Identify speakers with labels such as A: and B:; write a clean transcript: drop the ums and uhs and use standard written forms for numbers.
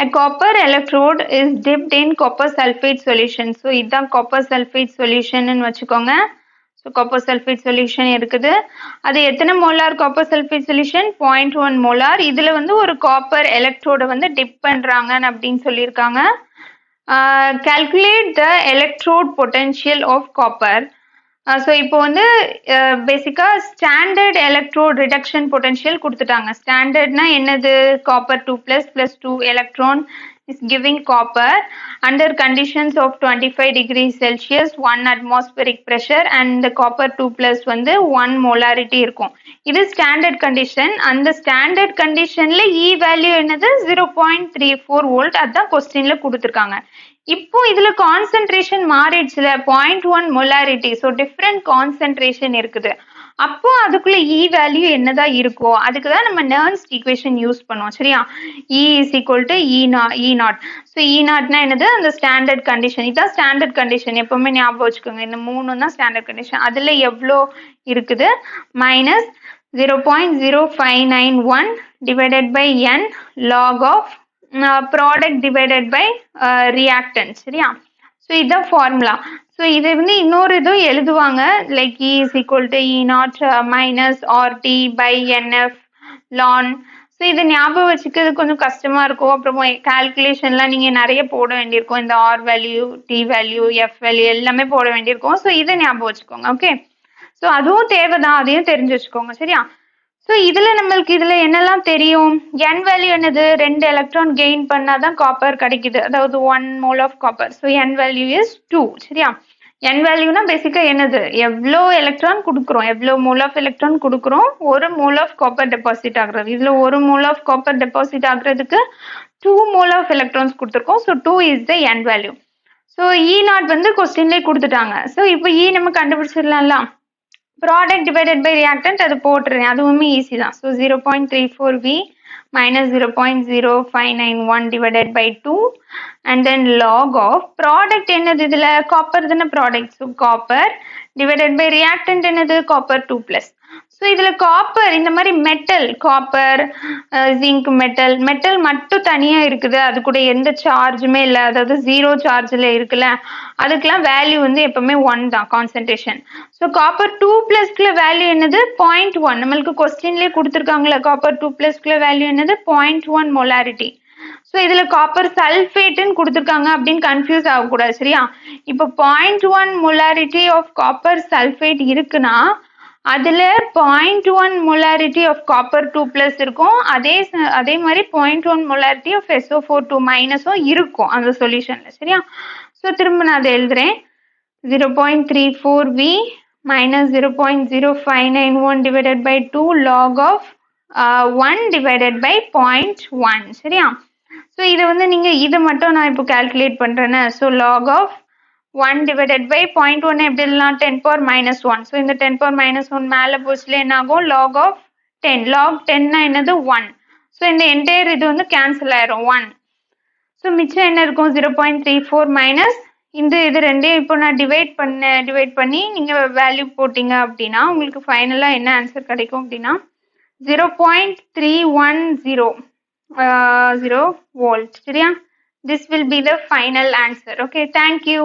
A: A copper electrode is dipped in copper sulfate solution. So இதான் copper sulfate solution ன்னு வச்சுக்கோங்க. So copper sulfate solution இருக்குது. அது எத்தனை molar copper sulfate solution? 0.1 molar. இதுல வந்து ஒரு copper electrode வந்து dip பண்றாங்க அப்படின்னு சொல்லியிருக்காங்க. Calculate the electrode potential of copper. So இப்போ வந்து பேசிக்காக ஸ்டாண்டர்ட் எலக்ட்ரோட் ரிடக்ஷன் பொட்டன்ஷியல் கொடுத்துட்டாங்க. ஸ்டாண்டர்ட்னா என்னது? Copper 2++2 electron is giving copper under conditions of 25 degrees Celsius 1 atmospheric pressure and the copper 2+ வந்து 1 molarity இருக்கும். இது ஸ்டாண்டர்ட் கண்டிஷன். அந்த ஸ்டாண்டர்ட் கண்டிஷன்ல E வேல்யூ என்னது? 0.34 வோல்ட். அதான் கொஸ்டின்ல கொடுத்துருக்காங்க. இப்போ இதுல கான்சென்ட்ரேஷன் மாறிடுச்சுல, 0.1 மொலாரிட்டி. ஸோ டிஃப்ரெண்ட் கான்சென்ட்ரேஷன் இருக்குது. அப்போ அதுக்குள்ள E வேல்யூ என்னதான் இருக்கோ அதுக்கு தான் நம்ம நெர்ன்ஸ்ட் ஈக்குவேஷன் யூஸ் பண்ணுவோம். சரியா? E is equal to E naught. So E நாட்னா என்னது? அந்த ஸ்டாண்டர்ட் கண்டிஷன். இதான் ஸ்டாண்டர்ட் கண்டிஷன். எப்பவுமே ஞாபகம் வச்சுக்கோங்க. இந்த 3 தான் ஸ்டாண்டர்ட் கண்டிஷன். அதுல எவ்வளோ இருக்குது? Minus 0.0591 divided by n log of product divided by reactants. சரியா? ஸோ இதுதான் ஃபார்முலா. ஸோ இது வந்து இன்னொரு இதுவும் எழுதுவாங்க, like E is equal to E naught minus RT by NF ln. So இதை ஞாபகம் வச்சுக்கிறது கொஞ்சம் கஷ்டமா இருக்கும். அப்புறமா கால்குலேஷன்லாம் நீங்க நிறைய போட வேண்டியிருக்கும். இந்த R value, T value, F value எல்லாமே போட வேண்டியிருக்கும். ஸோ இதை ஞாபகம் வச்சுக்கோங்க. ஓகே, ஸோ அதுவும் தேவைதான், அதையும் தெரிஞ்சு வச்சுக்கோங்க. சரியா? ஸோ இதுல நம்மளுக்கு இதுல என்னெல்லாம் தெரியும்? n வேல்யூ என்னது? 2 எலக்ட்ரான் கெயின் பண்ணாதான் காப்பர் கிடைக்குது, அதாவது 1 mole of copper. So n value is 2. சரியா? n வேல்யூனா பேசிக்கா என்னது? எவ்வளோ எலக்ட்ரான் கொடுக்குறோம், எவ்வளோ மோல் ஆஃப் எலக்ட்ரான் கொடுக்குறோம், 1 மோல் ஆஃப் காப்பர் டெபாசிட் ஆகுறது. இதுல 1 மோல் ஆஃப் காப்பர் டெபாசிட் ஆகுறதுக்கு 2 மோல் ஆஃப் எலக்ட்ரான்ஸ் கொடுத்துருக்கோம். So 2 is the n value. So E not வந்து கொஸ்டின்லேயே கொடுத்துட்டாங்க. ஸோ இப்போ E நம்ம கண்டுபிடிச்சிடலாம்ல. ப்ராடக்ட் டிவைடட் பை ரியாக்டன்ட் அது போட்டுறேன், அதுவுமே ஈஸி தான். So 0.34V minus 0.0591 divided by 2 and then log of product என்னது? இதுல காப்பர் தானே product. So copper divided by reactant என்னது? காப்பர் 2+. ஸோ இதுல காப்பர் இந்த மாதிரி மெட்டல், காப்பர், ஜிங்க், மெட்டல் மட்டும் தனியா இருக்குது, அது கூட எந்த சார்ஜுமே இல்லை, அதாவது 0 சார்ஜ்ல இருக்குல்ல, அதுக்கெல்லாம் வேல்யூ வந்து எப்பவுமே 1 தான் கான்சென்ட்ரேஷன். ஸோ காப்பர் 2+க்குள்ள வேல்யூ என்னது? 0.1. நம்மளுக்கு கொஸ்டின்லேயே கொடுத்துருக்காங்களா, காப்பர் 2+க்குள்ள வேல்யூ என்னது? 0.1 மொலாரிட்டி. ஸோ இதுல காப்பர் சல்ஃபேட்டுன்னு கொடுத்துருக்காங்க அப்படின்னு கன்ஃபியூஸ் ஆகக்கூடாது. சரியா? இப்போ 0.1 மொலாரிட்டி ஆஃப் காப்பர் சல்ஃபேட் இருக்குன்னா அதுல 0.1 மொலாரிட்டி ஆஃப் காப்பர் 2+ இருக்கும். அதே மாதிரி 0.1 மொலாரிட்டி ஆஃப் SO4 2- இருக்கும் அந்த சொல்யூஷன்ல. சரியா? ஸோ திரும்ப நான் அதை எழுதுறேன். 0.34V minus 0.0591 divided by 2 log of 1 divided by 0.1. சரியா? ஸோ இதை வந்து நீங்க இதை மட்டும் நான் இப்போ கால்குலேட் பண்றேன்னு. So log of 1 divided by 0.1 எப்படி எழுதலாம்? 10⁻⁻1. ஸோ இந்த 10⁻⁻1 மேலே போச்சுல என்ன ஆகும்? log of 10. log 10னா என்னது? 1. ஸோ இந்த என்டையர் இது வந்து கேன்சல் ஆயிரும், 1. ஸோ மிச்சம் என்ன இருக்கும்? 0.34 மைனஸ் இது ரெண்டையும் இப்போ நான் டிவைட் பண்ணி நீங்க வேல்யூ போட்டீங்க அப்படின்னா உங்களுக்கு ஃபைனலா என்ன ஆன்சர் கிடைக்கும் அப்படின்னா 0.310 volt. சரியா? This will be the final answer. Okay, thank you.